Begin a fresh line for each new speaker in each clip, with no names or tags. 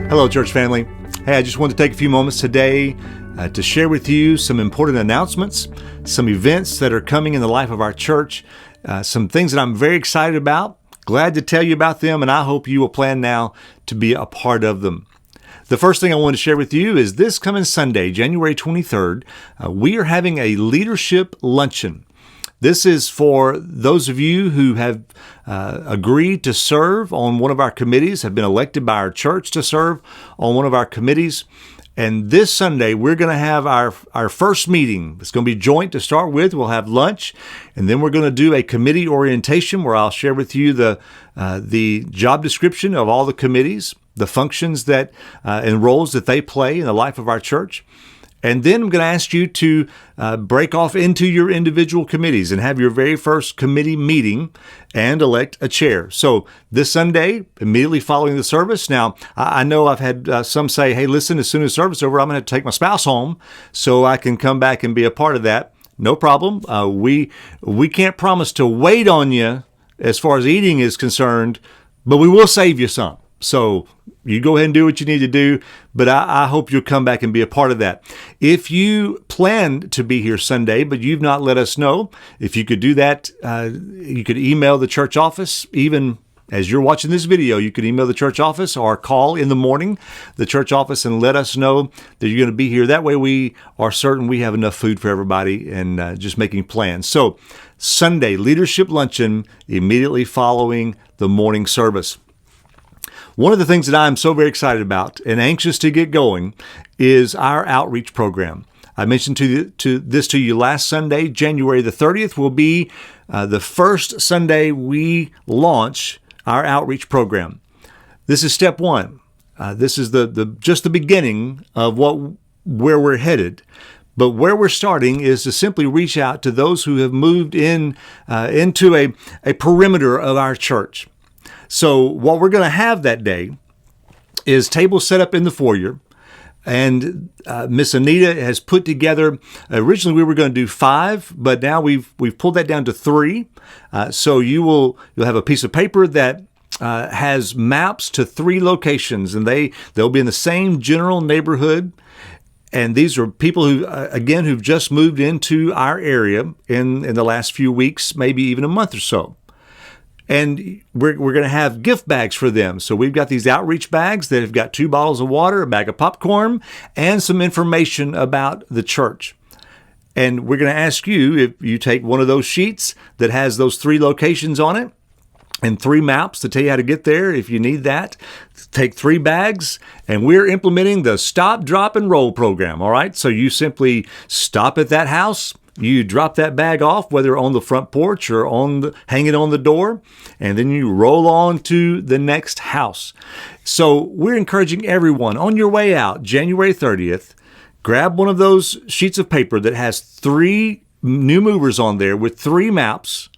Hello, church family. Hey, I just wanted to take a few moments today to share with you some important announcements, some events that are coming in the life of our church, some things that I'm very excited about. Glad to tell you about them, and I hope you will plan now to be a part of them. The first thing I want to share with you is this coming Sunday, January 23rd, we are having a leadership luncheon. This is for those of you who have agreed to serve on one of our committees, have been elected by our church to serve on one of our committees. And this Sunday, we're going to have our first meeting. It's going to be joint to start with. We'll have lunch, and then we're going to do a committee orientation where I'll share with you the job description of all the committees, the functions that and roles that they play in the life of our church. And then I'm going to ask you to break off into your individual committees and have your very first committee meeting and elect a chair. So this Sunday, immediately following the service. Now, I know I've had some say, hey, listen, as soon as service is over, I'm going to take my spouse home so I can come back and be a part of that. No problem. We can't promise to wait on you as far as eating is concerned, but we will save you some. So you go ahead and do what you need to do, but I hope you'll come back and be a part of that. If you plan to be here Sunday, but you've not let us know, if you could do that, you could email the church office. Even as you're watching this video, you could email the church office or call in the morning the church office and let us know that you're going to be here. That way we are certain we have enough food for everybody and just making plans. So Sunday, leadership luncheon immediately following the morning service. One of the things that I'm so very excited about and anxious to get going is our outreach program. I mentioned this to you last Sunday. January the 30th will be the first Sunday we launch our outreach program. This is step one. This is just the beginning of where we're headed. But where we're starting is to simply reach out to those who have moved into a perimeter of our church. So what we're going to have that day is tables set up in the foyer, and Miss Anita has put together. Originally, we were going to do 5, but now we've pulled that down to 3. So you'll have a piece of paper that has maps to 3 locations, and they'll be in the same general neighborhood. And these are people who've just moved into our area in the last few weeks, maybe even a month or so. And we're going to have gift bags for them. So we've got these outreach bags that have got 2 bottles of water, a bag of popcorn, and some information about the church. And we're going to ask you if you take one of those sheets that has those 3 locations on it and 3 maps to tell you how to get there. If you need that, take 3 bags, and we're implementing the Stop, Drop, and Roll program. All right. So you simply stop at that house. You drop that bag off, whether on the front porch or hang it on the door, and then you roll on to the next house. So we're encouraging everyone on your way out, January 30th, grab one of those sheets of paper that has 3 new movers on there with 3 maps,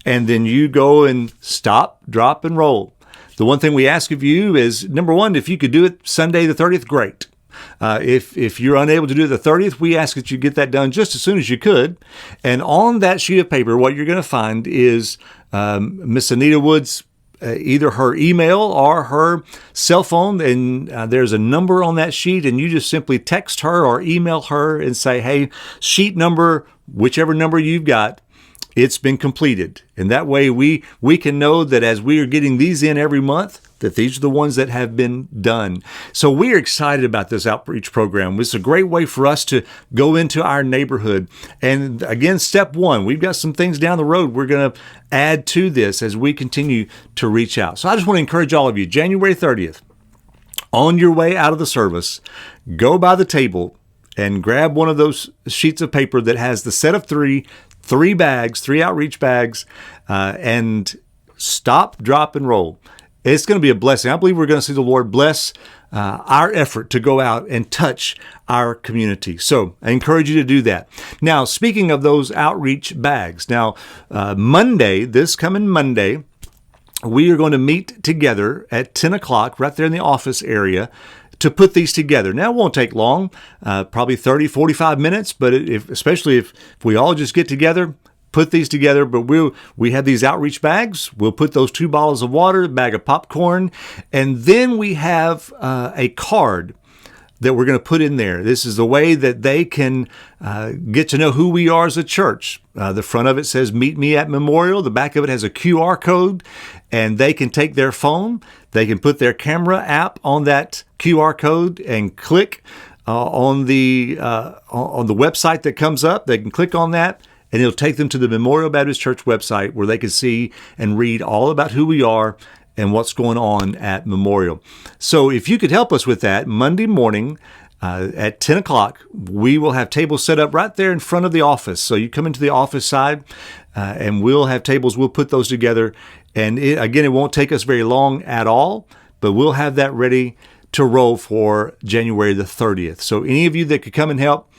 and then you go and stop, drop, and roll. The one thing we ask of you is, number one, if you could do it Sunday the 30th, great. If you're unable to do it the 30th, we ask that you get that done just as soon as you could. And on that sheet of paper, what you're going to find is Miss Anita Wood's either her email or her cell phone, and there's a number on that sheet, and you just simply text her or email her and say, hey, sheet number, whichever number you've got, it's been completed. And that way we can know that as we are getting these in every month, that these are the ones that have been done. So we are excited about this outreach program. It's a great way for us to go into our neighborhood. And again, step 1, we've got some things down the road we're going to add to this as we continue to reach out. So I just want to encourage all of you, January 30th, on your way out of the service, go by the table and grab one of those sheets of paper that has the set of 3 bags, 3 outreach bags, and stop, drop, and roll. It's going to be a blessing. I believe we're going to see the Lord bless our effort to go out and touch our community. So I encourage you to do that. Now, speaking of those outreach bags, now this coming Monday, we are going to meet together at 10 o'clock right there in the office area to put these together. Now, it won't take long, probably 30, 45 minutes, but especially if we all just get together, put these together, but we have these outreach bags. We'll put those 2 bottles of water, a bag of popcorn, and then we have a card that we're going to put in there. This is the way that they can get to know who we are as a church. The front of it says, "Meet me at Memorial." The back of it has a QR code, and they can take their phone, they can put their camera app on that QR code and click on the website that comes up. They can click on that, and it'll take them to the Memorial Baptist Church website where they can see and read all about who we are and what's going on at Memorial. So if you could help us with that, Monday morning at 10 o'clock, we will have tables set up right there in front of the office. So you come into the office side and we'll have tables. We'll put those together. And it won't take us very long at all, but we'll have that ready to roll for January the 30th. So any of you that could come and help,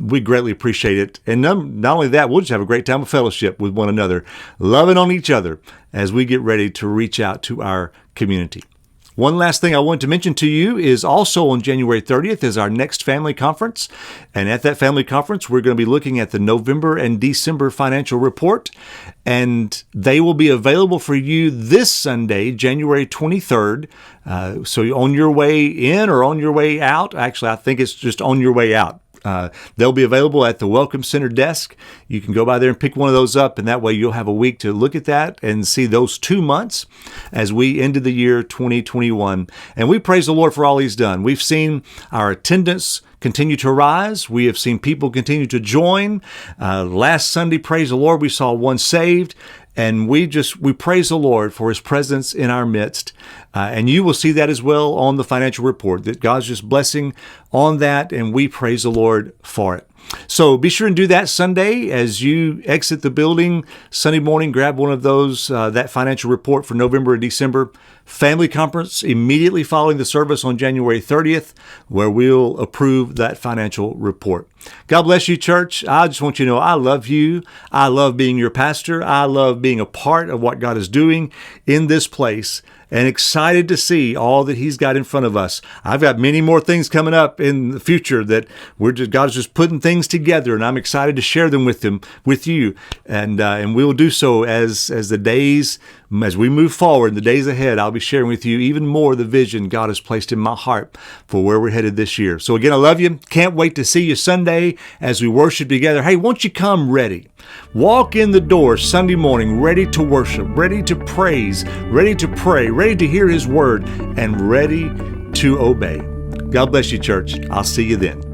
we greatly appreciate it. And not only that, we'll just have a great time of fellowship with one another, loving on each other as we get ready to reach out to our community. One last thing I want to mention to you is also on January 30th is our next family conference. And at that family conference, we're going to be looking at the November and December financial report. And they will be available for you this Sunday, January 23rd. So on your way in or on your way out, actually, I think it's just on your way out. They'll be available at the Welcome Center desk. You can go by there and pick one of those up, and that way you'll have a week to look at that and see those 2 months as we ended the year 2021. And we praise the Lord for all He's done. We've seen our attendance continue to rise. We have seen people continue to join. Last Sunday, praise the Lord, we saw one saved. And we praise the Lord for His presence in our midst. And you will see that as well on the financial report, that God's just blessing on that, and we praise the Lord for it. So be sure and do that Sunday as you exit the building. Sunday morning, grab one of those, that financial report for November and December. Family conference immediately following the service on January 30th, where we'll approve that financial report. God bless you, church. I just want you to know I love you. I love being your pastor. I love being a part of what God is doing in this place, and excited to see all that He's got in front of us. I've got many more things coming up in the future that God's just putting things together, and I'm excited to share them with you, and we'll do so as we move forward in the days ahead. I'll be sharing with you even more the vision God has placed in my heart for where we're headed this year. So again, I love you. Can't wait to see you Sunday as we worship together. Hey, won't you come ready? Walk in the door Sunday morning, ready to worship, ready to praise, ready to pray, ready to hear His word, and ready to obey. God bless you, church. I'll see you then.